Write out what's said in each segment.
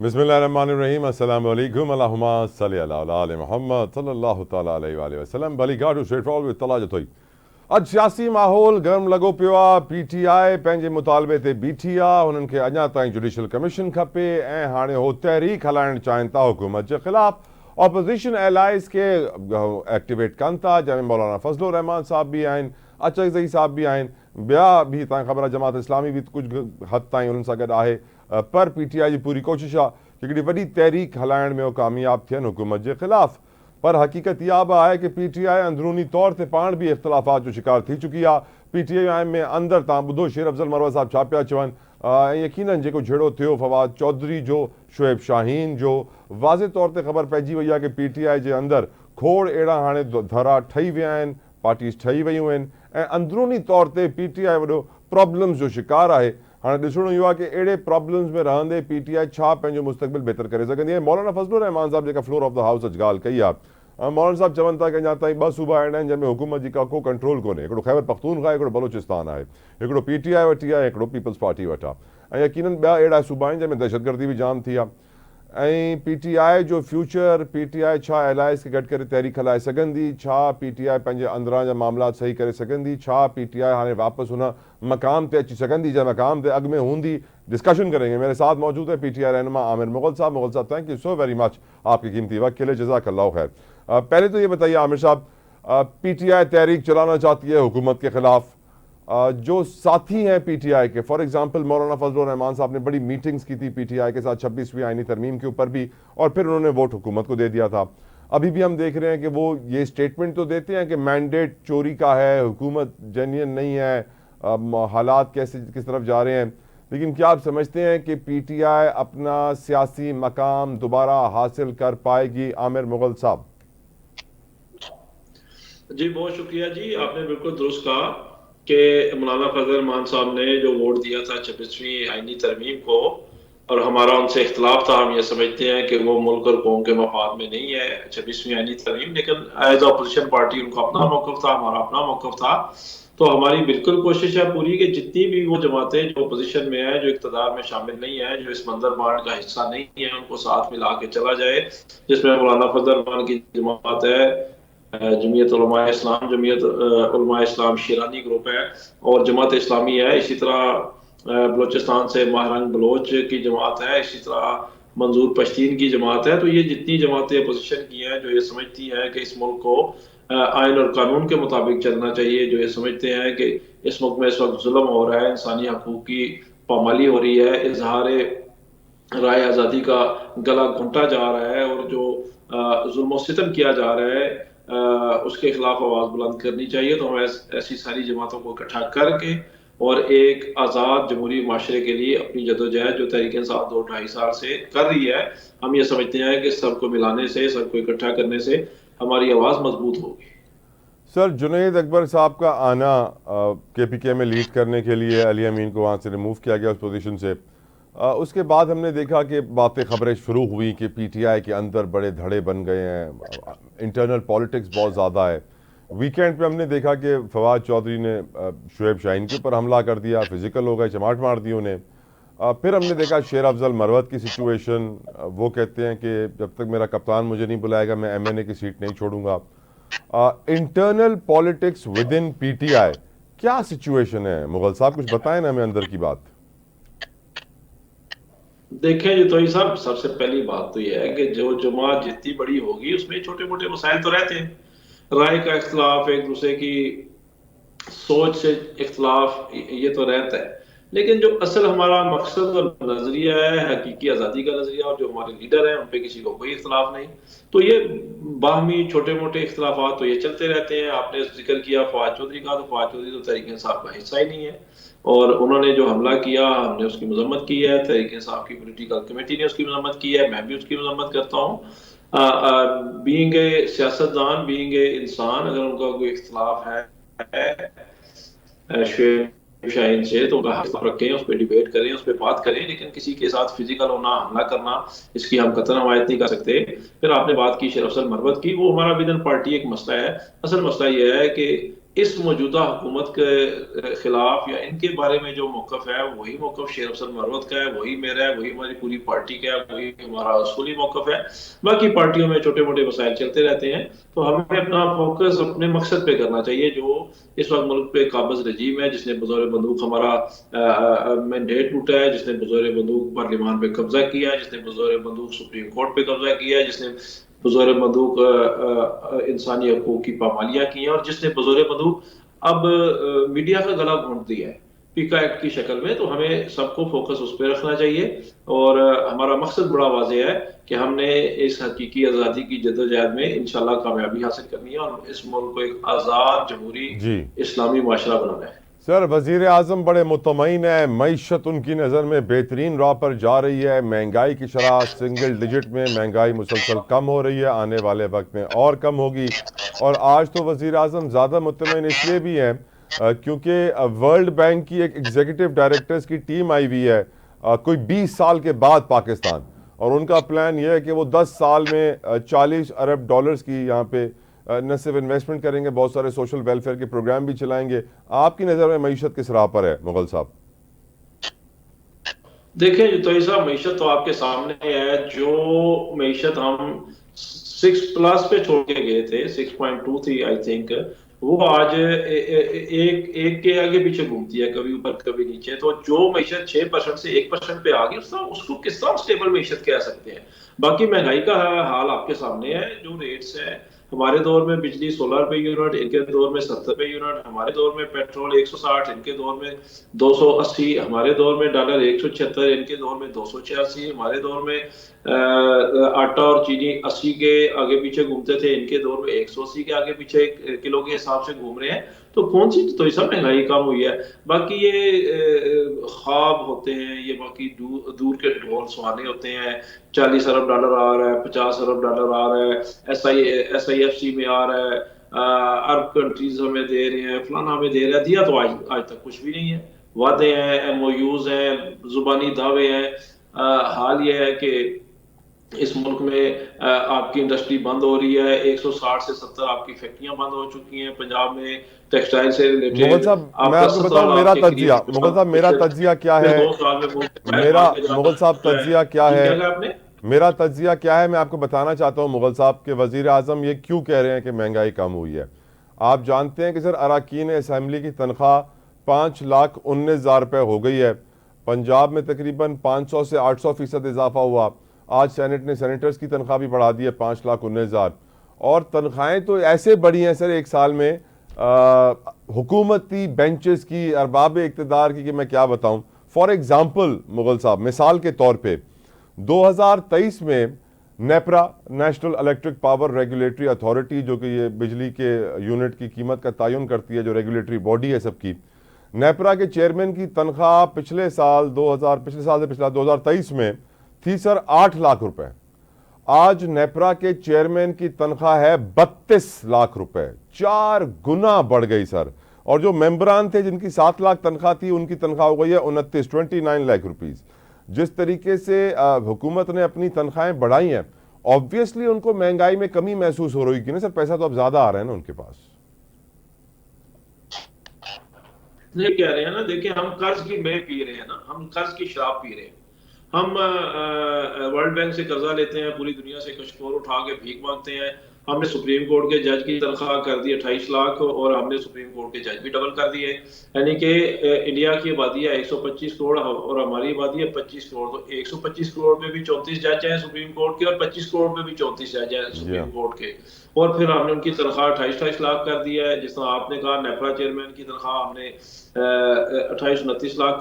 Bismillahirrahmanirrahim. Assalamu alaikum. Allahumma salli ala Muhammad sallallahu ta'ala alaihi wa sallam. Bali गाडू straightforward with तलाज थोई अॼु सियासी माहौल गर्म लॻो पियो आहे। PTI पंहिंजे मुतालबे ते बीठी आहे। हुननि खे अञा ताईं जुडिशल कमीशन खपे ऐं हाणे हो तहरीक हलाइण चाहिनि था हुकूमत जे ख़िलाफ़। ऑपोज़िशन एलाइज़ खे एक्टिवेट कनि था, जंहिंमें मौलाना फज़लुर रहमान साहब बि आहिनि, अचकज़ई साहब बि आहिनि, ॿिया बि तव्हांखे ख़बर आहे जमात इस्लामी बि कुझु हद ताईं हुननि सां गॾु आहे। पर PTI जी पूरी कोशिशि आहे कि हिकिड़ी वॾी तहरीक हलाइण में हो कामयाबु थियनि हुकूमत जे ख़िलाफ़। पर हक़ीक़त इहा बि आहे कि PTI अंदरूनी तौर ते पाण बि इख़्तिलाफ़ात जो शिकार थी चुकी आहे। PTI में अंदरि तव्हां ॿुधो शेर अफ़ज़ल मरवत साहब छा पिया चवनि ऐं यकीनन जेको झेड़ो थियो फवाद चौधरी जो, शुएब शाहीन जो, वाज़े तौर ते ख़बर पइजी वई आहे कि PTI जे अंदरि खोड़ अहिड़ा हाणे धरा ठही विया आहिनि, पार्टीज़ ठही वियूं आहिनि ऐं अंदरूनी तौर ते PTI वॾो प्रॉब्लम्स जो शिकार आहे। हाणे ॾिसणो इहो आहे कि अहिड़े प्रॉब्लम्स में रहंदे PTI छा पंहिंजो मुस्तक़बिल बहितर करे सघंदी आहे। मौलाना फज़लुर रहमान साहब जेका फ्लोर ऑफ द हाउस अॼु ॻाल्हि कई आहे, मौलाना साहब चवनि था कि अञा ताईं 2 सूबा अहिड़ा आहिनि जंहिंमें हुकूमत जी को कंट्रोल कोन्हे। हिकिड़ो ख़ैबर पख्तूनख्वा, हिकिड़ो बलोचिस्तान आहे, हिकिड़ो PTI वटि आहे, हिकिड़ो पीपल्स पार्टी वटि आहे ऐं यकीनन ॿिया अहिड़ा सूबा आहिनि जंहिंमें दहशतगर्दी बि जाम थी आहे। ऐं PTI जो फ्यूचर, PTI छा एलाइज़ खे गॾु करे तहरीक हलाए सघंदी, छा PTI पंहिंजे अंदरां जा मामलात सही करे सघंदी, छा PTI हाणे वापसि हुन मक़ाम ते अची सघंदी जंहिं मक़ाम ते अॻु में हूंदी। डिस्कशन करेंगे। मेरे साथ मौजूद है PTI रहनुमा आमिर मुगल साहब। मुगल साहब, thank you so very much आपकी कीमती वक्त के लिए, जज़ाकल्लाह खैर। पहले तो ये बताइए आमिर साहब, PTI तहरीक चलाना चाहती है हुकूमत के ख़िलाफ़, जो साथी हैं PTI के, फॉर एग्जांपल मौलाना फजलुर रहमान साहब ने बड़ी मीटिंग्स की थी PTI के साथ 26वीं आईनी तरमीम के ऊपर भी, और फिर उन्होंने वोट हुकूमत को दे दिया था। अभी भी हम देख रहे हैं कि वो ये स्टेटमेंट तो देते हैं कि मैंडेट चोरी का है, हुकूमत जेन्युइन नहीं है, हालात किस तरफ जा रहे हैं, लेकिन क्या आप समझते हैं कि PTI अपना सियासी मकाम दोबारा हासिल कर पाएगी? आमिर मुगल साहब जी, बहुत शुक्रिया जी। आपने बिल्कुल दुरुस्त कहा कि मौलाना फजल रहमान साहब ने जो वोट दिया था 26वीं आईनी तरमीम को, और हमारा उनसे इख्तलाफ था, हम ये समझते हैं कि वो मुल्क और कौम के मफाद में नहीं है 26वीं आईनी तरमीम, लेकिन एज अपोजिशन पार्टी उनका अपना मौक़िफ़ था, हमारा अपना मौक़िफ़ था। तो हमारी बिल्कुल कोशिश है पूरी कि जितनी भी वो जमातें जो अपोजिशन में है, जो इक़्तिदार में शामिल नहीं है, जो इस मंजर बांट का हिस्सा नहीं है, उनको साथ मिला के चला जाए। जिसमें मौलाना फजल रहमान की जमात है, जमीयत उलमा इस्लाम, जमीयत उलमा इस्लाम शिरानी ग्रुप है, और जमात इस्लामी है। इसी तरह बलोचिस्तान से महरंग बलोच की जमात है, इसी तरह मंजूर पश्तीन की जमात है। तो ये जितनी जमातें अपोजिशन की हैं, जो ये समझती हैं कि इस मुल्क को आइन और कानून के मुताबिक चलना चाहिए, जो ये समझते हैं कि इस मुल्क में इस वक्त जुल्म हो रहा है, इंसानी हकूक की पामाली हो रही है, इजहार राय आज़ादी का गला घुंटा जा रहा है, और जो जुल्म सितम किया जा रहा है उसके खिलाफ आवाज़ बुलंद करनी चाहिए। तो हम ऐसी सारी जमातों को इकट्ठा करके और एक आज़ाद जमहूरी माशरे के लिए अपनी जदोजहद जो तहरीक इंसाफ 2-2.5 साल से कर रही है, हम ये समझते हैं कि सबको मिलाने से, सबको इकट्ठा करने से हमारी आवाज़ मजबूत होगी। सर, जुनैद अकबर साहब का आना KPK में लीड करने के लिए, अली अमीन को वहाँ से रिमूव किया गया उस पोजीशन से, उसके बाद हमने देखा कि बातें खबरें शुरू हुई कि PTI के अंदर बड़े धड़े बन गए हैं, इंटरनल पॉलिटिक्स बहुत ज़्यादा है। वीकेंड पे हमने देखा कि फवाद चौधरी ने शुएब शाहीन के ऊपर हमला कर दिया, फिजिकल हो गए, चमाट मार दी उन्हें। फिर हमने देखा शेर अफजल मरवत की सिचुएशन, वो कहते हैं कि जब तक मेरा कप्तान मुझे नहीं बुलाएगा मैं MNA की सीट नहीं छोड़ूंगा। Internal politics with in PTI क्या सिचुएशन है? मुगल साहब कुछ बताएं ना हमें अंदर की बात। देखें जी, तो साहब, सबसे पहली बात तो यह है कि जो जमात जितनी बड़ी होगी उसमें छोटे मोटे मसाइल तो रहते हैं, राय का इख्तलाफ, एक दूसरे की सोच से इख्तलाफ, ये तो रहता है। लेकिन जो असल हमारा मकसद और नजरिया है, हकीकी आज़ादी का नजरिया, और जो हमारे लीडर हैं उन पे किसी को कोई इख्तलाफ नहीं। तो ये बाहमी छोटे मोटे इख्तलाफात तो ये चलते रहते हैं। आपने जिक्र किया फवाद चौधरी का, तो फवाद चौधरी तो तहरीक इंसाफ का हिस्सा ही नहीं है, और उन्होंने जो हमला किया हमने उसकी मजम्मत की है, तहरीक इंसाफ की पॉलिटिकल कमेटी ने उसकी मजम्मत की है, मैं भी उसकी मजम्मत करता हूँ। बीइंग ए सियासतदान, बीइंग ए इंसान, अगर उनका कोई इख्तलाफ है शुएब शाहीन से, तो उनका हक रखें, उस पर डिबेट करें, उस पर बात करें, लेकिन किसी के साथ फिजिकल होना, हमला करना, इसकी हम कतई हमायत नहीं कर सकते। फिर आपने बात की शेर अफजल मरवत की, वो हमारा विद इन पार्टी एक मसला है। असल मसला यह है कि इस मौजूदा हुकूमत के खिलाफ या इनके बारे में जो मौक़िफ़ है वही मौक़िफ़ शेर अफजल मरवत का है, वही मेरा है, वही हमारी पूरी पार्टी का है, वही हमारा असूली मौक़िफ़ है। बाकी पार्टियों में छोटे मोटे मसाइल चलते रहते हैं, तो हमें अपना फोकस अपने मकसद पे करना चाहिए जो इस वक्त मुल्क पे काबिज रजीम है, जिसने बज़ौर बंदूक हमारा मैंडेट लूटा है, जिसने बज़ौर बंदूक पार्लियामान पे कब्जा किया है, जिसने बज़ौर बंदूक सुप्रीम कोर्ट पे कब्जा किया है, जिसने बज़ौर बंदूक इंसानी हकूक की पामालियाँ की हैं और जिसने बज़ौर बंदूक अब मीडिया का गला घोंट दिया है पीका एक्ट की शक्ल में। तो हमें सबको फोकस उस पर रखना चाहिए और हमारा मकसद बड़ा वाज़ेह है कि हमने इस हकीकी आज़ादी की जद्दोजहद में इंशाल्लाह कामयाबी हासिल करनी है और इस मुल्क को एक आज़ाद जमहूरी जी इस्लामी माशरा बनाना है। सर, वज़ीर आज़म बड़े मुतमईन है, मईशत उनकी नज़र में बेहतरीन राह पर जा रही है, महंगाई की शरह सिंगल डिजिट में महंगाई मुसलसल कम हो रही है, आने वाले वक्त में और कम होगी। और आज तो वज़ीर आज़म ज़्यादा मुतमईन इसलिए भी हैं क्योंकि वर्ल्ड बैंक की एक एग्जीक्यूटिव डायरेक्टर्स की टीम आई हुई है कोई 20 साल के बाद पाकिस्तान, और उनका प्लान यह है कि वो 10 साल में 40 अरब डॉलर्स की यहाँ पे न सिर्फ इन्वेस्टमेंट करेंगे, बहुत सारे सोशल वेलफेयर के प्रोग्राम भी चलाएंगे। आपकी नज़र में मईशत किस राह पर है मुगल साहब? देखें तो ऐसा मीशत तो आपके सामने है। जो मीशत हम 6+ पे छोड़ के गए थे, 6.2 थी आई थिंक, वो आज एक के आगे पीछे घूमती है, कभी ऊपर कभी नीचे। तो जो मीशत 6% से 1% पे आ गई उसको किस तरह स्टेबल मीशत कह सकते हैं। बाकी महंगाई का हाल आपके सामने है। जो रेट्स है हमारे दौर में बिजली 16 रुपए यूनिट, इनके दौर में 70 रुपए यूनिट, हमारे दौर में पेट्रोल 160, इनके दौर में 280, हमारे दौर में डॉलर 176, इनके दौर में 286, हमारे दौर में आटा और चीनी 80 के आगे पीछे घूमते थे, इनके दौर में 180 के आगे पीछे किलो के हिसाब से घूम रहे हैं। तो कौन सी तो ऐसा महंगाई कम हुई है। बाकी ये ख्वाब होते हैं, ये बाकी दूर के ढोल सुहाने होते हैं। 40 अरब डॉलर आ रहा है, 50 अरब डॉलर आ रहा है, SIFC में आ रहा है, अरब कंट्रीज हमें दे रहे हैं, फलाना हमें दे रहा है। दिया तो आज तक कुछ भी नहीं है। वादे हैं, MOUs हैं, जुबानी दावे हैं। हाल ये है कि इस मुल्क में आपकी इंडस्ट्री बंद हो रही है। 160 से 70 आपकी फैक्ट्रियां बंद हो चुकी हैं पंजाब में टेक्सटाइल से मुगल रिलेटेड। साहब, आप मैं 10 आपको बताऊं साल मेरा आपके तज्जिया, करीब मुगल साहब मेरा तज्जिया क्या है, 2 साल में मेरा मान के मुगल साहब जो है। तज्जिया क्या जी है, क्या कहा आपने? मेरा तज्जिया क्या है, मैं आपको बताना चाहता हूँ मुगल साहब के वज़ीर आज़म ये क्यों कह रहे हैं कि महंगाई कम हुई है। आप जानते हैं कि सर अरकान असम्बली की तनख्वाह 5,19,000 रुपये हो गई है। पंजाब में तकरीबन 500 से 800% इजाफा हुआ। आज सेनेट ने सेनेटर्स की तनख्वाह भी बढ़ा दी है 5,19,000। और तनख्वाहें तो ऐसे बढ़ी हैं सर एक साल में हुकूमती बेंचेस की, अरबाब इक़्तिदार की, कि मैं क्या बताऊं। फॉर एग्जाम्पल मुगल साहब, मिसाल के तौर पे 2023 में NEPRA, national electric power regulatory authority, जो कि ये बिजली के यूनिट की कीमत का तयन करती है, जो रेगुलेटरी बॉडी है सबकी, नेपरा के चेयरमैन की तनख्वाह पिछले साल से पिछला 2023 में थी सर 8 लाख रुपए। आज नेपरा के चेयरमैन की तनख्वाह है 32 लाख रुपए, 4 गुना बढ़ गई सर। और जो मेंबरान थे जिनकी 7 लाख तनख्वाह थी, उनकी तनख्वाह हो गई है 29 लाख रुपीस। जिस तरीके से हुकूमत ने अपनी तनख्वाहें बढ़ाई हैं, ऑब्वियसली उनको महंगाई में कमी महसूस हो रही है ना सर, पैसा तो अब ज्यादा आ रहा है ना उनके पास। नहीं कह रहे हैं ना, देखिए हम कर्ज की मैं पी रहे हैं ना, हम कर्ज की शराब पी रहे हैं। हम वर्ल्ड बैंक से कर्जा लेते हैं, पूरी दुनिया से कशकोर उठा के भीख मांगते हैं। हमने सुप्रीम कोर्ट के जज की तनख्वाह कर दी 28 लाख और हमने सुप्रीम कोर्ट के जज भी डबल कर दिए। यानी कि इंडिया की आबादी है 125 करोड़ और हमारी आबादी है 25 करोड़। तो 125 करोड़ में भी 34 जज हैं सुप्रीम कोर्ट के और 25 करोड़ में भी 34 जज हैं सुप्रीम कोर्ट के। और फिर हमने उनकी तनख्वाह 28 लाख कर दिया है। जिस तरह आपने कहा नेपरा चेयरमैन की तनख्वाह हमने 32 लाख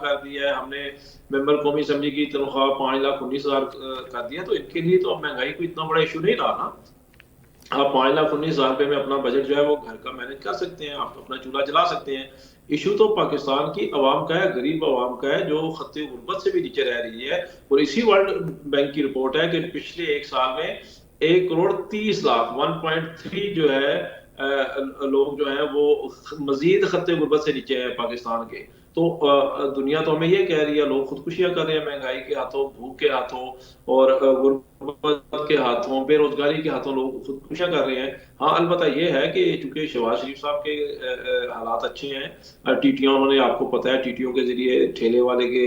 कर दिया है। हमने मेंबर कौमी असेंबली की तनख्वाह 5,19,000 कर दिया। तो इनके लिए तो महंगाई को इतना बड़ा इशू नहीं रहा ना। आप 5,19,000 रुपए में अपना बजट जो है वो घर का मैनेज कर सकते हैं, आप अपना चूल्हा जला सकते हैं। इशू तो पाकिस्तान की आवाम का है, गरीब आवाम का है, जो खत्ते गुर्बत से भी नीचे रह रही है। और इसी वर्ल्ड बैंक की रिपोर्ट है कि पिछले एक साल में 1,30,00,000 1.3 जो है लोग जो हैं वो मजीद खत्ते गुर्बत से नीचे हैं पाकिस्तान के। तो दुनिया तो हमें ये कह रही है, लोग खुदकुशियां कर रहे हैं महंगाई के हाथों, भूख के हाथों और गुर्बत के हाथों, बेरोजगारी के हाथों लोग खुदकुशियां कर रहे हैं। हाँ, अलबत्ता ये है कि चूंकि शहबाज शरीफ साहब के हालात अच्छे हैं, टीटियां उन्होंने, आपको पता है, टीटियों के जरिए, ठेले वाले के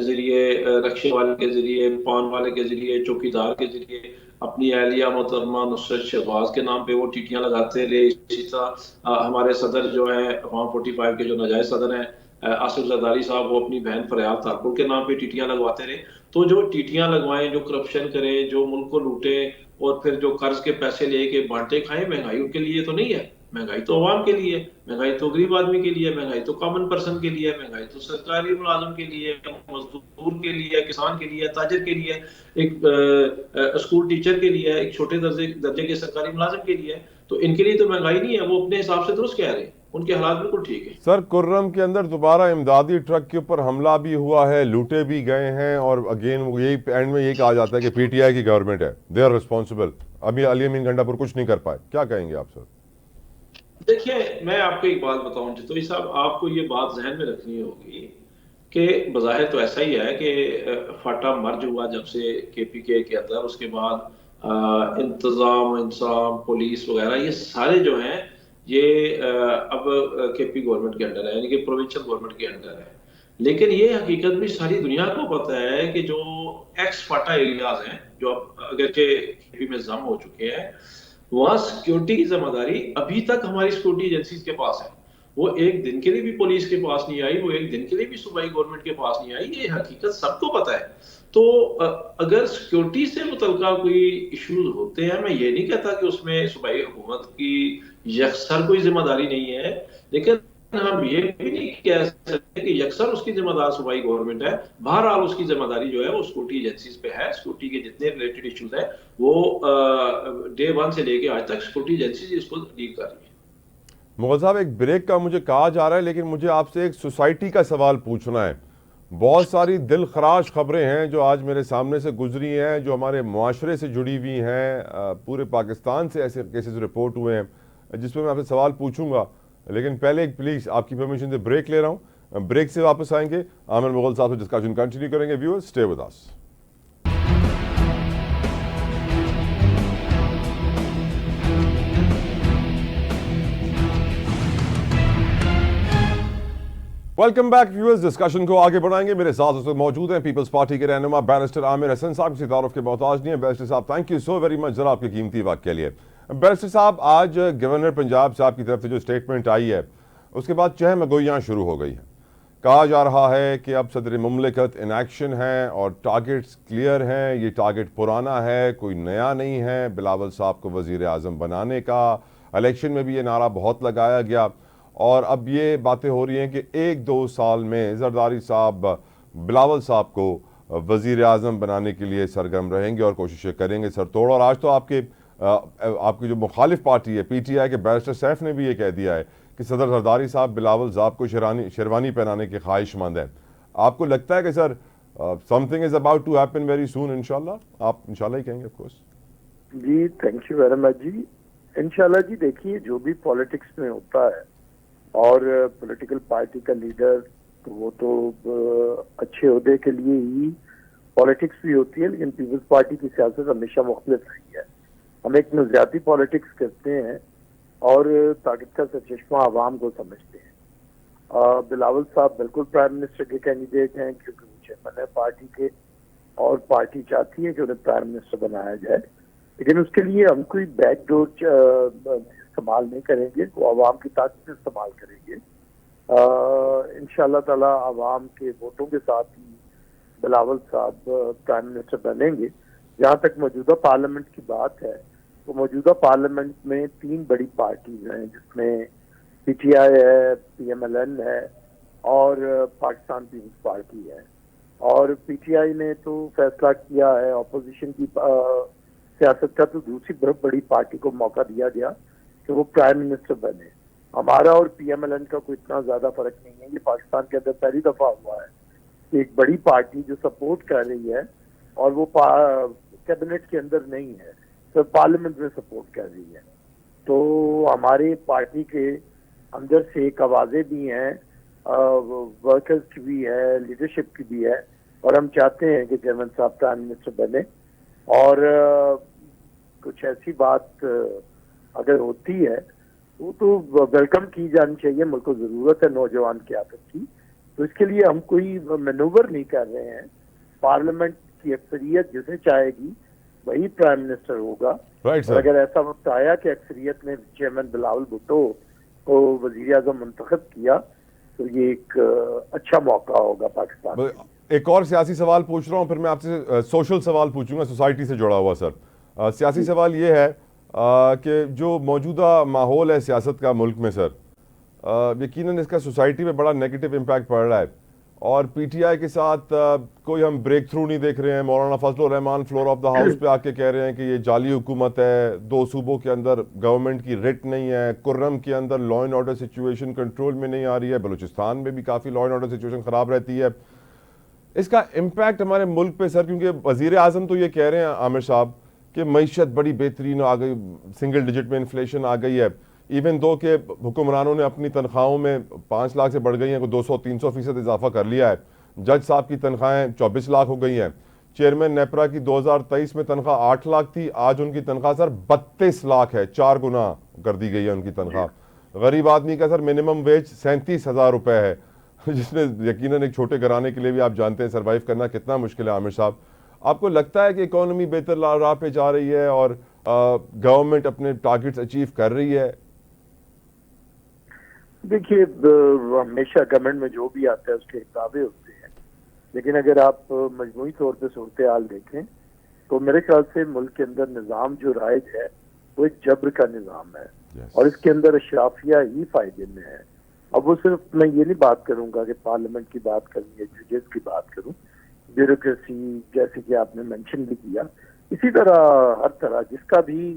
जरिए, रक्शे वाले के जरिए, पान वाले के जरिए, चौकीदार के जरिए अपनी अहलिया मोहतरमा नुसरत शहबाज के नाम पे वो टीटियां लगाते रहे। इसी तरह हमारे सदर जो है अवाम 45 के जो नाजायज सदर हैं, आसिफ जरदारी साहब, वो अपनी बहन फरियाद ठाकुर के नाम पे टीटियां लगवाते रहे। तो जो टीटियां लगवाएं, जो करप्शन करें, जो मुल्क को लूटे और फिर जो कर्ज के पैसे लेके बांटे खाएं, महंगाई उनके लिए तो नहीं है। महंगाई तो अवाम के लिए है, महंगाई तो गरीब आदमी के लिए है, महंगाई तो कॉमन पर्सन के लिए है, महंगाई तो सरकारी मुलाजिम के लिए है, मजदूर के लिए है, किसान के लिए है, ताजिर के लिए है, एक स्कूल टीचर के लिए है, एक छोटे दर्जे के सरकारी मुलाजिम के लिए है। तो इनके लिए तो महंगाई नहीं है, वो अपने हिसाब से दुरुस्त कह रहे हैं, उनके हालात बिल्कुल ठीक है। सर, कुर्रम के अंदर दोबारा इमदादी ट्रक के ऊपर हमला भी हुआ है, लूटे भी गए हैं, और अगेन यही एंड में यही कहा जाता है कि पीटीआई की गवर्नमेंट है, दे आर रिस्पॉन्सिबल। अभी अली अमीन गंडापुर कुछ नहीं कर पाए, क्या कहेंगे आप सर? देखिए, मैं आपको एक बात बताऊं तो साहब, आपको ये बात जहन में रखनी होगी कि बज़ाहिर तो ऐसा ही है कि फाटा मर्ज हुआ जब से केपीके के अंदर, उसके बाद इंतजाम, इंसाम, पुलिस वगैरह, ये सारे जो हैं ये अब केपी गवर्नमेंट के अंडर है, यानी कि प्रोविंशियल गवर्नमेंट के अंडर है। लेकिन ये हकीकत भी सारी दुनिया को पता है कि जो एक्स फाटा एरियाज हैं, जो अब अगर के केपी में जम हो चुके हैं, वहां सिक्योरिटी की जिम्मेदारी अभी तक हमारी सिक्योरिटी एजेंसीज के पास है। वो एक दिन के लिए भी पुलिस के पास नहीं आई, वो एक दिन के लिए भी सूबाई गवर्नमेंट के पास नहीं आई, ये हकीकत सबको पता है। तो अगर सिक्योरिटी से मुतलका कोई इश्यूज होते हैं, मैं ये नहीं कहता कि उसमें सूबाई हुकूमत की यकसर कोई जिम्मेदारी नहीं है, लेकिन हम ये भी नहीं कह सकते कि यकसर उसकी जिम्मेदार सूबाई गवर्नमेंट है। बहरहाल उसकी जिम्मेदारी जो है वो सिक्योरिटी एजेंसीज पे है। सिक्योरिटी के जितने रिलेटेड इश्यूज है वो डे वन से लेके आज तक सिक्योरिटी एजेंसीज इसको डील कर रही है। मुगल साहब, एक ब्रेक का मुझे कहा जा रहा है, लेकिन मुझे आपसे एक सोसाइटी का सवाल पूछना है। बहुत सारी दिल खराश खबरें हैं जो आज मेरे सामने से गुजरी हैं, जो हमारे मुआशरे से जुड़ी हुई हैं। पूरे पाकिस्तान से ऐसे केसेस रिपोर्ट हुए हैं जिस पर मैं आपसे सवाल पूछूंगा, लेकिन पहले एक प्लीज़ आपकी परमिशन से ब्रेक ले रहा हूँ। ब्रेक से वापस आएंगे, आमिर मुगल साहब से डिस्कशन कंटिन्यू करेंगे। Viewers, stay with us. Welcome back viewers, discussion को आगे बढ़ाएंगे। मेरे साथ उस वक्त मौजूद हैं पीपल्स पार्टी के रहनुमा बैरिस्टर आमिर हसन साहब। किसी तारुफ के मोहताज नहीं है। बैरिस्टर साहब, thank you so very much जरा आपके कीमती वक्त के लिए। बैरिस्टर साहब, आज गवर्नर पंजाब साहब की तरफ से जो स्टेटमेंट आई है, उसके बाद चहम गोइयाँ शुरू हो गई हैं। कहा जा रहा है कि अब सदर मुमलिकत इन एक्शन है और टारगेट्स क्लियर हैं। ये टारगेट पुराना है, कोई नया नहीं है। बिलावल साहब को वज़ीर आज़म बनाने का इलेक्शन में भी ये नारा बहुत लगाया गया, और अब ये बातें हो रही हैं कि 1-2 साल में जरदारी साहब बिलावल साहब को वज़ीर आज़म बनाने के लिए सरगर्म रहेंगे और कोशिशें करेंगे सर तोड़। और आज तो आपकी जो मुखालिफ पार्टी है पीटीआई के बैरिस्टर सैफ ने भी ये कह दिया है कि सदर जरदारी साहब बिलावल साहब को शेरवानी पहनाने के ख्वाहिशमंद है। आपको लगता है कि sir something is about to happen very soon? इंशाल्लाह आप इंशाल्लाह ही कहेंगे ऑफ कोर्स। जी, थैंक यू वेरी मच जी। इंशाल्लाह जी, देखिए जो भी पॉलिटिक्स में होता है और पॉलिटिकल पार्टी का लीडर, तो वो तो अच्छे ओहदे के लिए ही पॉलिटिक्स भी होती है, लेकिन पीपल्स पार्टी की सियासत हमेशा मुख्तलिफ रही है। हम एक नज़रियाती पॉलिटिक्स करते हैं और ताकत का सरचश्मा आवाम को समझते हैं। बिलावल साहब बिल्कुल प्राइम मिनिस्टर के कैंडिडेट हैं, क्योंकि वो चेयरमैन है पार्टी के और पार्टी चाहती है कि उन्हें प्राइम मिनिस्टर बनाया जाए। लेकिन उसके लिए हम कोई बैकडोर इस्तेमाल नहीं करेंगे, वो आवाम की ताकत इस्तेमाल करेंगे। इंशाअल्लाह ताला आवाम के वोटों के साथ ही बिलावल साहब प्राइम मिनिस्टर बनेंगे। जहाँ तक मौजूदा पार्लियामेंट की बात है, तो मौजूदा पार्लियामेंट में 3 बड़ी पार्टीज हैं, जिसमें पीटीआई है, पीएमएलएन है और पाकिस्तान पीपल्स पार्टी है। और पीटीआई ने तो फैसला किया है अपोजिशन की सियासत का, तो दूसरी बड़ी पार्टी को मौका दिया गया कि वो प्राइम मिनिस्टर बने। हमारा और पीएमएलएन का कोई इतना ज्यादा फर्क नहीं है। ये पाकिस्तान के अंदर पहली दफा हुआ है कि एक बड़ी पार्टी जो सपोर्ट कर रही है और वो कैबिनेट के अंदर नहीं है, तो पार्लियामेंट में सपोर्ट कर रही है। तो हमारे पार्टी के अंदर से एक आवाजें भी हैं वर्कर्स की भी है, लीडरशिप की भी है, और हम चाहते हैं कि चेयरमैन साहब प्राइम मिनिस्टर बने। और कुछ ऐसी बात अगर होती है वो तो वेलकम की जानी चाहिए। मुल्क को जरूरत है नौजवान क़यादत की, तो इसके लिए हम कोई मैनूवर नहीं कर रहे हैं। पार्लियामेंट की अक्सरियत जिसे चाहेगी वही प्राइम मिनिस्टर होगा। राइट और सर। अगर ऐसा वक्त आया कि अक्सरियत ने चेयरमैन बिलावल भुट्टो को वजीर आजम मुंतखब किया तो ये एक अच्छा मौका होगा पाकिस्तान के लिए। एक और सियासी सवाल पूछ रहा हूँ, फिर मैं आपसे सोशल सवाल पूछूंगा सोसाइटी से जुड़ा हुआ। सर सियासी सवाल ये है कि जो मौजूदा माहौल है सियासत का मुल्क में सर, यकीनन इसका सोसाइटी में बड़ा नेगेटिव इम्पैक्ट पड़ रहा है, और पीटीआई के साथ कोई हम ब्रेक थ्रू नहीं देख रहे हैं। मौलाना Fazlur Rahman floor of the house पे आके कह रहे हैं कि ये जाली हुकूमत है, 2 सूबों के अंदर गवर्नमेंट की रिट नहीं है, कुर्रम के अंदर law and order situation control में नहीं आ रही है, बलूचिस्तान में भी काफ़ी लॉ एंड ऑर्डर सिचुएशन ख़राब रहती है। इसका इम्पैक्ट हमारे मुल्क पे सर, क्योंकि वज़ीर आज़म तो ये कह रहे हैं आमिर साहब कि मईशत बड़ी बेहतरीन आ गई, सिंगल डिजिट में इन्फ्लेशन आ गई है, इवन दो के हुक्मरानों ने अपनी तनख्वाहों में 5 लाख से बढ़ गई हैं, 200-300% इजाफा कर लिया है। जज साहब की तनख्वाहें 24 लाख हो गई हैं। चेयरमैन नेपरा की 2023 में तनख्वाह 8 लाख थी, आज उनकी तनख्वाह सर 32 लाख है, 4 गुना कर दी गई है उनकी तनख्वाह। गरीब आदमी का सर मिनिमम वेज 37,000 रुपये है, जिसने यकीनन एक छोटे घराने के लिए भी आप जानते हैं सर्वाइव करना कितना मुश्किल है। आमिर साहब, आपको लगता है कि इकोनॉमी बेहतर राह पे जा रही है और गवर्नमेंट अपने टारगेट्स अचीव कर रही है? देखिए, हमेशा गवर्नमेंट में जो भी आता है उसके दावे होते हैं, लेकिन अगर आप मजमूई तौर पर सूरत हाल देखें तो मेरे ख्याल से मुल्क के अंदर निज़ाम जो राइज है वो एक जब्र का निज़ाम है। और इसके अंदर अशराफिया ही फायदे में है। अब वो सिर्फ, मैं ये नहीं बात करूंगा कि पार्लियामेंट की बात करूँ या जजेस की बात करूँ, ब्यूरोक्रेसी जैसे कि आपने मेंशन भी किया, इसी तरह हर तरह जिसका भी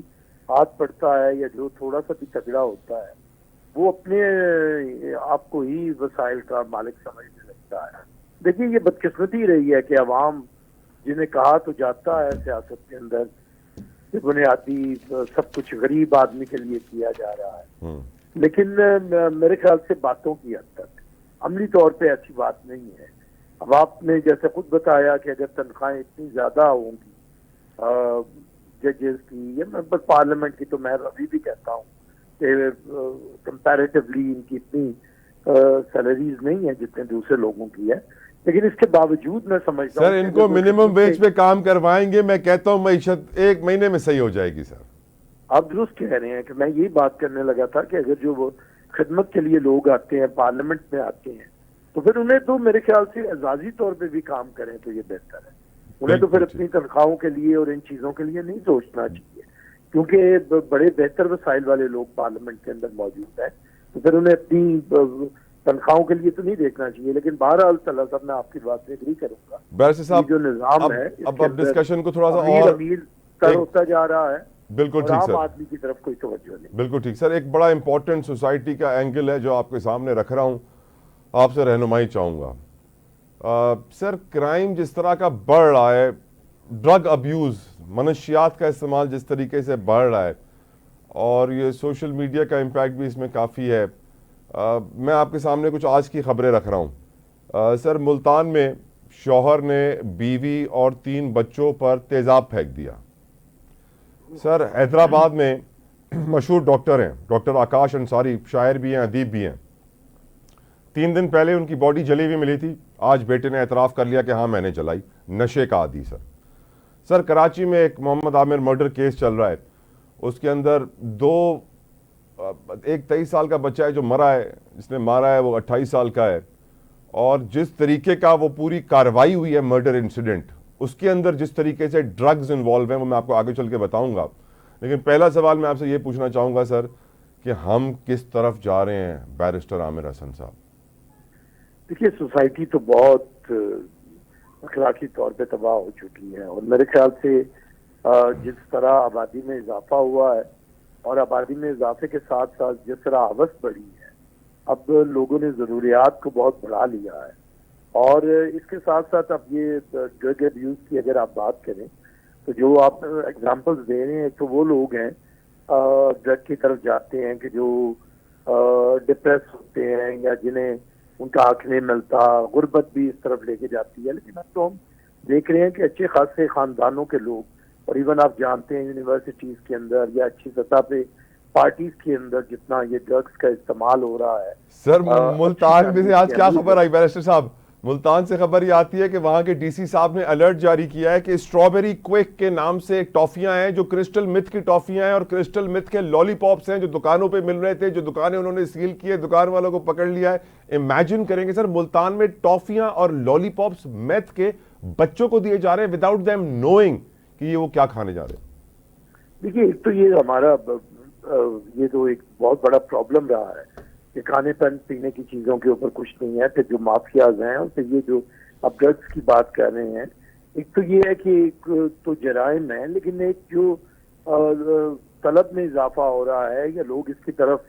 हाथ पड़ता है या जो थोड़ा सा भी तगड़ा होता है वो अपने आप को ही वसाइल का मालिक समझने लगता है। देखिए, ये बदकिस्मती रही है कि अवाम जिन्हें कहा तो जाता है सियासत के अंदर कि बुनियादी सब कुछ गरीब आदमी के लिए किया जा रहा है, लेकिन मेरे ख्याल से बातों की हद तक अमली तौर पे ऐसी बात नहीं है। अब आपने जैसे खुद बताया कि अगर तनख्वाहें इतनी ज्यादा होंगी जजेस की या मैं बस पार्लियामेंट की, तो मैं अभी भी कहता हूँ कि कंपैरेटिवली इनकी इतनी सैलरीज नहीं है जितने दूसरे लोगों की है, लेकिन इसके बावजूद मैं समझता हूँ सर इनको मिनिमम वेज पे काम करवाएंगे, मैं कहता हूँ मईशत 1 महीने में सही हो जाएगी। सर आप दुरुस्त कह रहे हैं कि मैं यही बात करने लगा था कि अगर जो वो खिदमत के लिए लोग आते हैं, पार्लियामेंट में आते हैं, तो फिर उन्हें तो मेरे ख्याल से एजाजी तौर पे भी काम करें तो ये बेहतर है। उन्हें तो फिर अपनी तनख्वाहों के लिए और इन चीजों के लिए नहीं सोचना चाहिए, क्योंकि बड़े बेहतर वसाइल वाले लोग पार्लियामेंट के अंदर मौजूद हैं, तो फिर उन्हें अपनी तनख्वाहों के लिए तो नहीं देखना चाहिए। लेकिन बहरहाल तला साहब, मैं आपकी बात से एग्री करूंगा, बैरिस्टर साहब जो निजाम है अब डिस्कशन को थोड़ा सा और अमीर तर होता जा रहा है। बिल्कुल ठीक सर, आदमी की तरफ कोई तवज्जो नहीं। बिल्कुल ठीक सर। एक बड़ा इंपॉर्टेंट सोसाइटी का एंगल है जो आपके सामने रख रहा हूं, आपसे रहनुमाई चाहूँगा। सर क्राइम जिस तरह का बढ़ रहा है, ड्रग अब्यूज़, मनशियात का इस्तेमाल जिस तरीके से बढ़ रहा है, और ये सोशल मीडिया का इम्पैक्ट भी इसमें काफ़ी है। मैं आपके सामने कुछ आज की खबरें रख रहा हूँ। सर मुल्तान में शौहर ने बीवी और 3 बच्चों पर तेज़ाब फेंक दिया। सर हैदराबाद में मशहूर डॉक्टर हैं, डॉक्टर आकाश अंसारी, शायर भी हैं, अदीब भी हैं। 3 दिन पहले उनकी बॉडी जली हुई मिली थी, आज बेटे ने एतराफ़ कर लिया कि हाँ मैंने जलाई। नशे का आदी सर कराची में एक मोहम्मद आमिर मर्डर केस चल रहा है, उसके अंदर एक 23 साल का बच्चा है जो मरा है, जिसने मारा है वो 28 साल का है, और जिस तरीके का वो पूरी कार्रवाई हुई है मर्डर इंसिडेंट, उसके अंदर जिस तरीके से ड्रग्स इन्वॉल्व हैं वो मैं आपको आगे चल के बताऊंगा। लेकिन पहला सवाल मैं आपसे ये पूछना चाहूँगा सर कि हम किस तरफ जा रहे हैं बैरिस्टर आमिर हसन साहब? देखिए, सोसाइटी तो बहुत अखलाकी तौर पे तबाह हो चुकी है, और मेरे ख्याल से जिस तरह आबादी में इजाफा हुआ है और आबादी में इजाफे के साथ साथ जिस तरह हवस बढ़ी है, अब लोगों ने ज़रूरियात को बहुत बढ़ा लिया है। और इसके साथ साथ अब ये ड्रग अब्यूज़ की अगर आप बात करें तो जो आप एग्जांपल्स दे रहे हैं, तो वो लोग हैं ड्रग की तरफ जाते हैं कि जो डिप्रेस होते हैं या जिन्हें उनका हक नहीं मिलता, गुर्बत भी इस तरफ लेके जाती है। लेकिन अब तो हम देख रहे हैं कि अच्छे खासे खानदानों के लोग, और इवन आप जानते हैं यूनिवर्सिटीज के अंदर या अच्छी सतह पे पार्टीज के अंदर जितना ये ड्रग्स का इस्तेमाल हो रहा है। सर मुल्तान में से आज क्या खबर आई बैरिस्टर साहब? मुल्तान से खबर ये आती है कि वहां के डीसी साहब ने अलर्ट जारी किया है कि स्ट्रॉबेरी क्विक के नाम से एक टॉफियां हैं जो क्रिस्टल मिथ की टॉफियां हैं और क्रिस्टल मिथ के लॉलीपॉप्स हैं जो दुकानों पे मिल रहे थे, जो दुकानें उन्होंने सील की है, दुकान वालों को पकड़ लिया है। इमेजिन करेंगे सर, मुल्तान में टॉफियां और लॉलीपॉप्स मेथ के बच्चों को दिए जा रहे हैं विदाउट देम नोइंग कि ये वो क्या खाने जा रहे हैं। देखिए, एक तो ये हमारा ये तो एक बहुत बड़ा प्रॉब्लम रहा है कि खाने पीने की चीजों के ऊपर कुछ नहीं है। फिर जो माफियाज हैं और फिर ये जो आप ड्रग्स की बात कर रहे हैं, एक तो ये है कि एक तो जराइम है, लेकिन एक जो तलब में इजाफा हो रहा है या लोग इसकी तरफ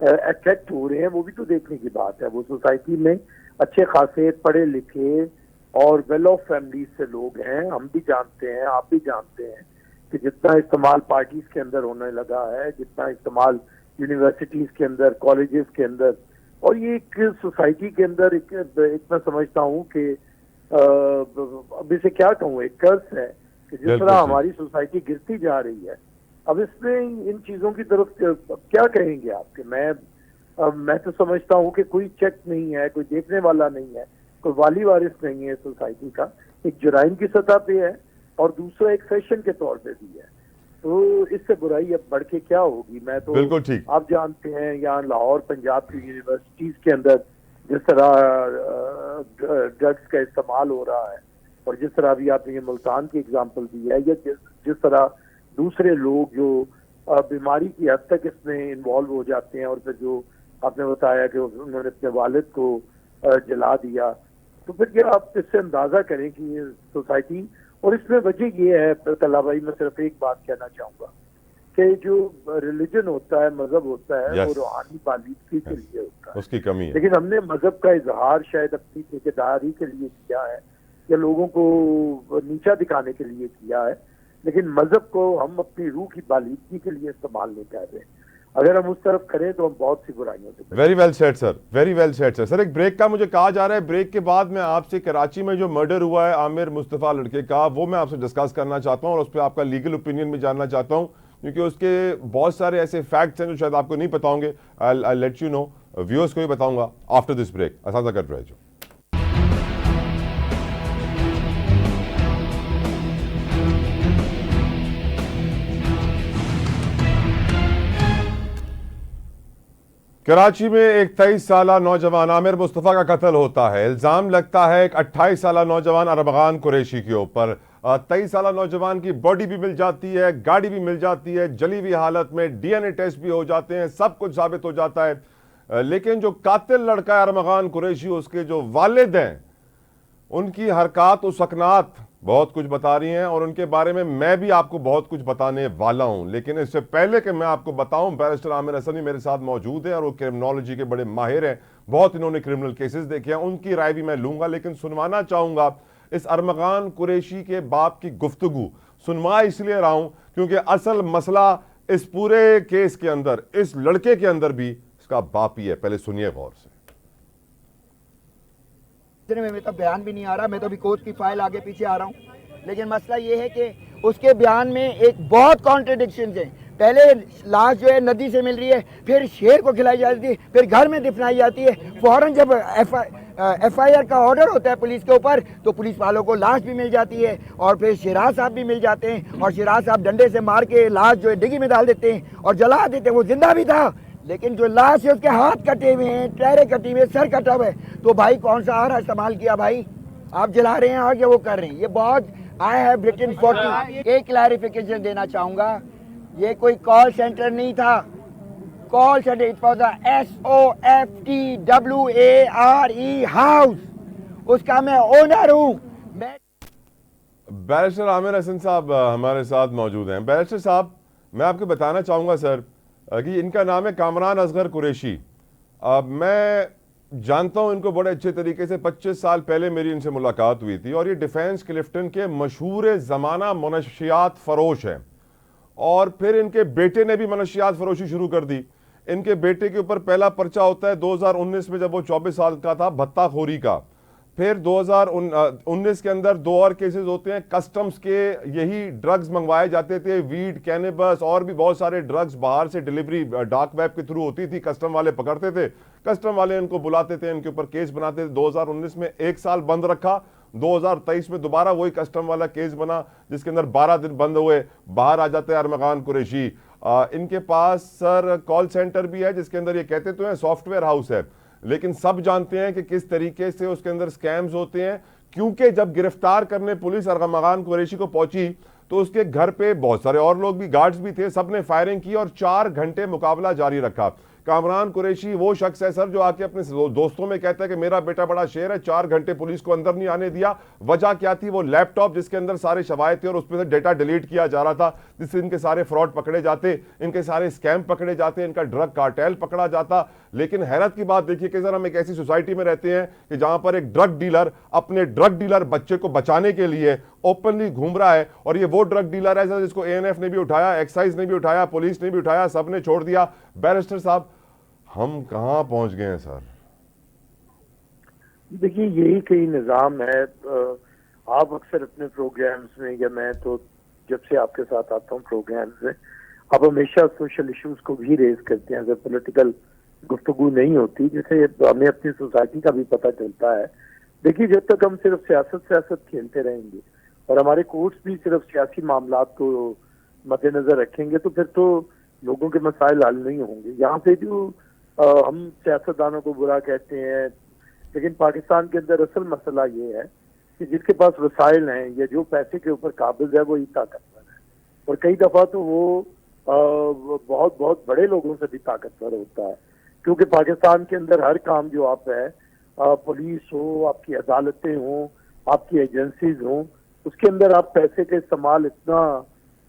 अट्रैक्ट हो रहे हैं, वो भी तो देखने की बात है। वो सोसाइटी में अच्छे खासे पढ़े लिखे और वेल ऑफ फैमिली से लोग हैं। हम भी जानते हैं, आप भी जानते हैं कि जितना इस्तेमाल पार्टीज के अंदर होने लगा है, जितना इस्तेमाल यूनिवर्सिटीज के अंदर, कॉलेजेस के अंदर, और ये एक सोसाइटी के अंदर एक मैं समझता हूँ कि अब इसे क्या कहूँ, एक कर्ज है कि जिस तरह हमारी सोसाइटी गिरती जा रही है, अब इसमें इन चीजों की तरफ क्या कहेंगे आपके? मैं तो समझता हूँ कि कोई चेक नहीं है, कोई देखने वाला नहीं है, कोई वाली वारिस नहीं है सोसाइटी का। एक जुराइम की सतह पे है और दूसरा एक फैशन के तौर पे भी है। तो इससे बुराई अब बढ़ के क्या होगी? मैं तो बिल्कुल ठीक, आप जानते हैं यहाँ लाहौर पंजाब की यूनिवर्सिटीज के अंदर जिस तरह ड्रग्स का इस्तेमाल हो रहा है, और जिस तरह अभी आपने ये मुल्तान की एग्जांपल दी है, या जिस तरह दूसरे लोग जो बीमारी की हद तक इसमें इन्वॉल्व हो जाते हैं, और फिर जो आपने बताया कि उन्होंने अपने वालिद को जला दिया, तो फिर क्या आप इससे अंदाजा करें कि ये सोसाइटी, और इसमें वजह ये है तला भाई, मैं सिर्फ एक बात कहना चाहूंगा कि जो रिलीजन होता है, मजहब होता है, वो रूहानी बालिदगी के लिए होता है, उसकी कमी है। लेकिन हमने मजहब का इजहार शायद अपनी ठेकेदारी के लिए किया है या लोगों को नीचा दिखाने के लिए किया है, लेकिन मजहब को हम अपनी रूह की बालिदगी के लिए इस्तेमाल नहीं कर रहे। अगर हम उस तरफ करें तो हम बहुत सी बुराइयों से। Very well said sir, very well said sir. Sir एक ब्रेक का मुझे कहा जा रहा है, ब्रेक के बाद मैं आपसे कराची में जो मर्डर हुआ है आमिर मुस्तफ़ा लड़के का, वो मैं आपसे डिस्कस करना चाहता हूँ और उस पर आपका लीगल ओपिनियन भी जानना चाहता हूँ, क्योंकि उसके बहुत सारे ऐसे फैक्ट्स हैं जो शायद आपको नहीं पता होंगे। I let you know, viewers को भी बताऊंगा आफ्टर दिस ब्रेक। आसान कर रहे जो कराची में एक 23 साला नौजवान आमिर मुस्तफ़ा का कत्ल होता है। इल्जाम लगता है एक 28 साला नौजवान अरमगान कुरैशी के ऊपर। 23 साला नौजवान की बॉडी भी मिल जाती है, गाड़ी भी मिल जाती है, जली हुई हालत में, डीएनए टेस्ट भी हो जाते हैं, सब कुछ साबित हो जाता है। लेकिन जो कातिल लड़का है अरमगान कुरैशी, उसके जो वालिद हैं, उनकी हरकत और सकनात बहुत कुछ बता रही हैं और उनके बारे में मैं भी आपको बहुत कुछ बताने वाला हूं। लेकिन इससे पहले कि मैं आपको बताऊं, बैरिस्टर आमिर हसन मेरे साथ मौजूद हैं और वो क्रिमिनोलॉजी के बड़े माहिर हैं, बहुत इन्होंने क्रिमिनल केसेस देखे हैं, उनकी राय भी मैं लूंगा। लेकिन सुनवाना चाहूंगा इस अरमगान कुरैशी के बाप की गुफ्तगू। सुनवा इसलिए रहा हूं क्योंकि असल मसला इस पूरे केस के अंदर, इस लड़के के अंदर भी इसका बाप ही है। पहले सुनिए गौर से। में मेरा बयान भी नहीं आ रहा, मैं तो अभी कोर्ट की फाइल आगे पीछे आ रहा हूँ, लेकिन मसला ये है कि उसके बयान में एक बहुत कॉन्ट्रडिक्शन है। पहले लाश जो है नदी से मिल रही है, फिर शेर को खिलाई जाती है, फिर घर में दफनाई जाती है। फौरन जब FIR का ऑर्डर होता है पुलिस के ऊपर, तो पुलिस वालों को लाश भी मिल जाती है और फिर शिराज साहब भी मिल जाते हैं, और शिराज साहब डंडे से मार के लाश जो है डिग्गी में डाल देते हैं और जला देते हैं। वो जिंदा भी था, लेकिन जो लाश है उसके हाथ कटे हुए हैं, टहरे कटी हुई है, सर कटा हुआ है। तो भाई कौन सा आहार इस्तेमाल किया भाई? आप जला रहे हैं आगे, वो कर रहे हैं। ये बहुत आई हैव रिटन 40। एक क्लैरिफिकेशन देना चाहूंगा, ये कोई कॉल सेंटर नहीं था, call centre it was SOFTWARE house, उसका मैं ओनर हूँ। बैरिस्टर आमिर हसन साहब हमारे साथ मौजूद हैं। बैरिस्टर साहब, मैं आपको बताना चाहूँगा सर कि इनका नाम है कामरान असगर कुरैशी। मैं जानता हूँ इनको बड़े अच्छे तरीके से, 25 साल पहले मेरी इनसे मुलाकात हुई थी, और ये डिफेंस क्लिफ्टन के मशहूर ज़माना मनशियात फरोश हैं। और फिर इनके बेटे ने भी मनशियात फरोशी शुरू कर दी। इनके बेटे के ऊपर पहला पर्चा होता है 2019 में जब वो 24 साल का था, भत्ताखोरी का। फिर 2019 के अंदर 2 और केसेस होते हैं कस्टम्स के, यही ड्रग्स मंगवाए जाते थे, वीड, कैनबस और भी बहुत सारे ड्रग्स बाहर से डिलीवरी डार्क वेब के थ्रू होती थी, कस्टम वाले पकड़ते थे, कस्टम वाले इनको बुलाते थे, इनके ऊपर केस बनाते थे। 2019 में 1 साल बंद रखा, 2023 में दोबारा वही कस्टम वाला केस बना जिसके अंदर 12 दिन बंद हुए, बाहर आ जाते हैं अरमगान कुरैशी। इनके पास सर कॉल सेंटर भी है जिसके अंदर ये कहते तो हैं सॉफ्टवेयर हाउस है, लेकिन सब जानते हैं कि किस तरीके से उसके अंदर स्कैम्स होते हैं, क्योंकि जब गिरफ्तार करने पुलिस अरमगान कुरैशी को पहुंची तो उसके घर पे बहुत सारे और लोग भी, गार्ड्स भी थे, सबने फायरिंग की और 4 घंटे मुकाबला जारी रखा। कामरान कुरैशी वो शख्स है सर जो आके अपने दोस्तों में कहता है कि मेरा बेटा बड़ा शेर है, 4 घंटे पुलिस को अंदर नहीं आने दिया। वजह क्या थी? वो लैपटॉप जिसके अंदर सारे शवायद थे और उसमें से डेटा डिलीट किया जा रहा था, जिससे इनके सारे फ्रॉड पकड़े जाते, इनके सारे स्कैम पकड़े जाते, इनका ड्रग कार्टेल पकड़ा जाता। लेकिन हैरत की बात देखिए कि सर हम एक ऐसी सोसाइटी में रहते हैं कि जहां पर एक ड्रग डीलर अपने ड्रग डीलर बच्चे को बचाने के लिए ओपनली घूम रहा है, और ये वो ड्रग डीलर है सर जिसको एएनएफ ने भी उठाया, एक्साइज ने भी उठाया, पुलिस ने भी उठाया, सबने छोड़ दिया। बैरिस्टर साहब, हम कहां पहुंच गए हैं सर? देखिए, यही कई निज़ाम है। आप अक्सर अपने प्रोग्राम्स में, या मैं तो जब से आपके साथ आता हूँ प्रोग्राम्स में, आप हमेशा सोशल इश्यूज को भी रेज करते हैं, अगर पॉलिटिकल गुफ्तगू नहीं होती, जिसे हमें अपनी सोसाइटी का भी पता चलता है। देखिए, जब तक हम सिर्फ सियासत खेलते रहेंगे और हमारे कोर्ट्स भी सिर्फ सियासी मामलात को मद्देनजर रखेंगे तो फिर तो लोगों के मसाइल हल नहीं होंगे। यहाँ पे जो हम सियासतदानों को बुरा कहते हैं, लेकिन पाकिस्तान के अंदर असल मसला ये है कि जिसके पास वसाइल हैं या जो पैसे के ऊपर काबिज है वो ही ताकतवर है, और कई दफा तो वो बहुत बहुत बड़े लोगों से भी ताकतवर होता है, क्योंकि पाकिस्तान के अंदर हर काम जो आप है, पुलिस हो, आपकी अदालतें हों, आपकी एजेंसीज हों, उसके अंदर आप पैसे का इस्तेमाल इतना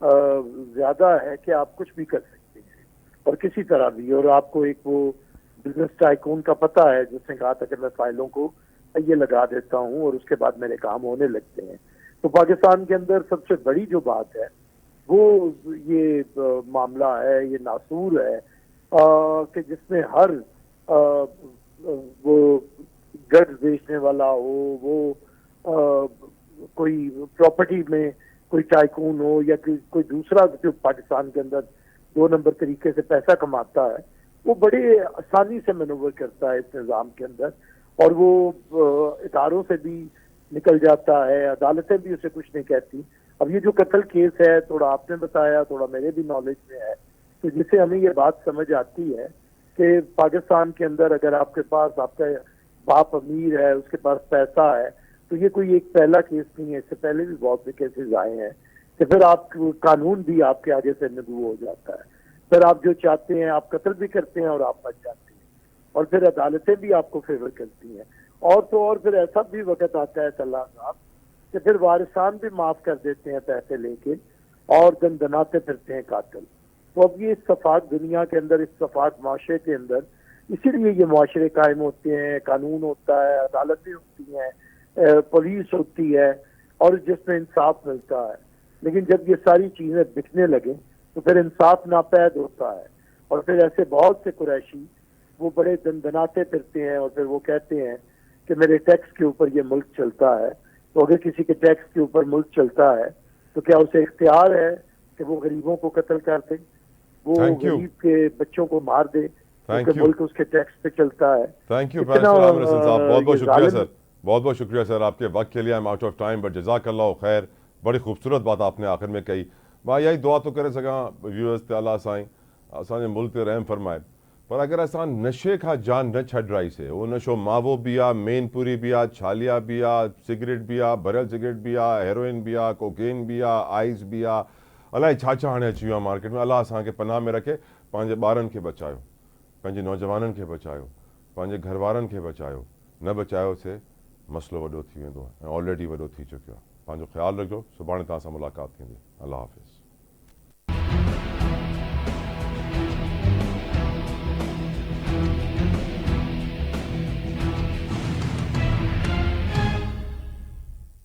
ज्यादा है कि आप कुछ भी कर सकते हैं और किसी तरह भी। और आपको एक वो बिजनेस टाइकून का पता है जिसने कहा था कि मैं फाइलों को ये लगा देता हूं और उसके बाद मेरे काम होने लगते हैं। तो पाकिस्तान के अंदर सबसे बड़ी जो बात है वो ये मामला है, ये नासूर है कि जिसमें हर वो ड्रग्स बेचने वाला हो, वो कोई प्रॉपर्टी में कोई टाइकून हो या कोई दूसरा जो पाकिस्तान के अंदर 2 नंबर तरीके से पैसा कमाता है, वो बड़े आसानी से मैनूवर करता है इस निज़ाम के अंदर, और वो इदारों से भी निकल जाता है, अदालतें भी उसे कुछ नहीं कहती। अब ये जो कत्ल केस है, थोड़ा आपने बताया, थोड़ा मेरे भी नॉलेज में है, तो जिससे हमें ये बात समझ आती है कि पाकिस्तान के अंदर अगर आपके पास, आपका बाप अमीर है, उसके पास पैसा है, तो ये कोई एक पहला केस नहीं है, इससे पहले भी बहुत से केसेस आए हैं कि फिर आप कानून भी आपके आगे से नगू हो जाता है, फिर आप जो चाहते हैं आप कत्ल भी करते हैं और आप बच जाते हैं, और फिर अदालतें भी आपको फेवर करती हैं। और तो और फिर ऐसा भी वक्त आता है सलाह साहब कि फिर वारिसान भी माफ कर देते हैं पैसे लेके और दंदनाते फिरते हैं कातिल। तो अब ये इत्तफाक दुनिया के अंदर, इत्तफाक माशरे के अंदर, इसीलिए ये माशरे कायम होते हैं, कानून होता है, अदालतें होती हैं, पुलिस होती है, और जिसमें इंसाफ मिलता है। लेकिन जब ये सारी चीजें बिकने लगे तो फिर इंसाफ नापैद होता है, और फिर ऐसे बहुत से कुरैशी वो बड़े दंदनाते फिरते हैं और फिर वो कहते हैं कि मेरे टैक्स के ऊपर ये मुल्क चलता है। तो अगर किसी के टैक्स के ऊपर मुल्क चलता है तो क्या उसे इख्तियार है कि वो गरीबों को कत्ल कर दे, वो गरीब के बच्चों को मार दे, क्योंकि मुल्क उसके टैक्स पे चलता है। थैंक यू साहब, बहुत बहुत शुक्रिया सर, बहुत बहुत शुक्रिया सर आपके वक्त के लिए। I am out of time, but जज़ाकल्लाह खैर, बड़ी खूबसूरत बात आपने आखिर में कही। भाई यही दुआ तो करे सका व्यूअर्स ते अल्लाह साईं असांजे मुल्क ते रहम फरमाए, पर अगर असां नशे खां जान न छॾ रही से, वो नशो मावो भी आहे, मेनपुरी भी आहे, छालिया भी आहे, सिगरेट भी आहे, भरियल सिगरेट भी आहे, हेरोइन भी आहे, कोकेन भी आहे, आइस भी आहे, अलाए छा छा हाणे अची वियो आहे मार्केट में। अल्लाह असांखे पनाह में रखे, पंहिंजे ॿारनि खे बचायो, पंहिंजे नौजवाननि खे बचायो, पंहिंजे घर वारनि खे बचायो। न बचायोसीं मसलो वॾो थी वेंदो ऐं ऑलरेडी वॾो थी चुकियो आहे। पंहिंजो ख़्यालु रखिजो, सुभाणे तव्हां सां मुलाक़ात थींदी। अल्लाह हाफ़िज़।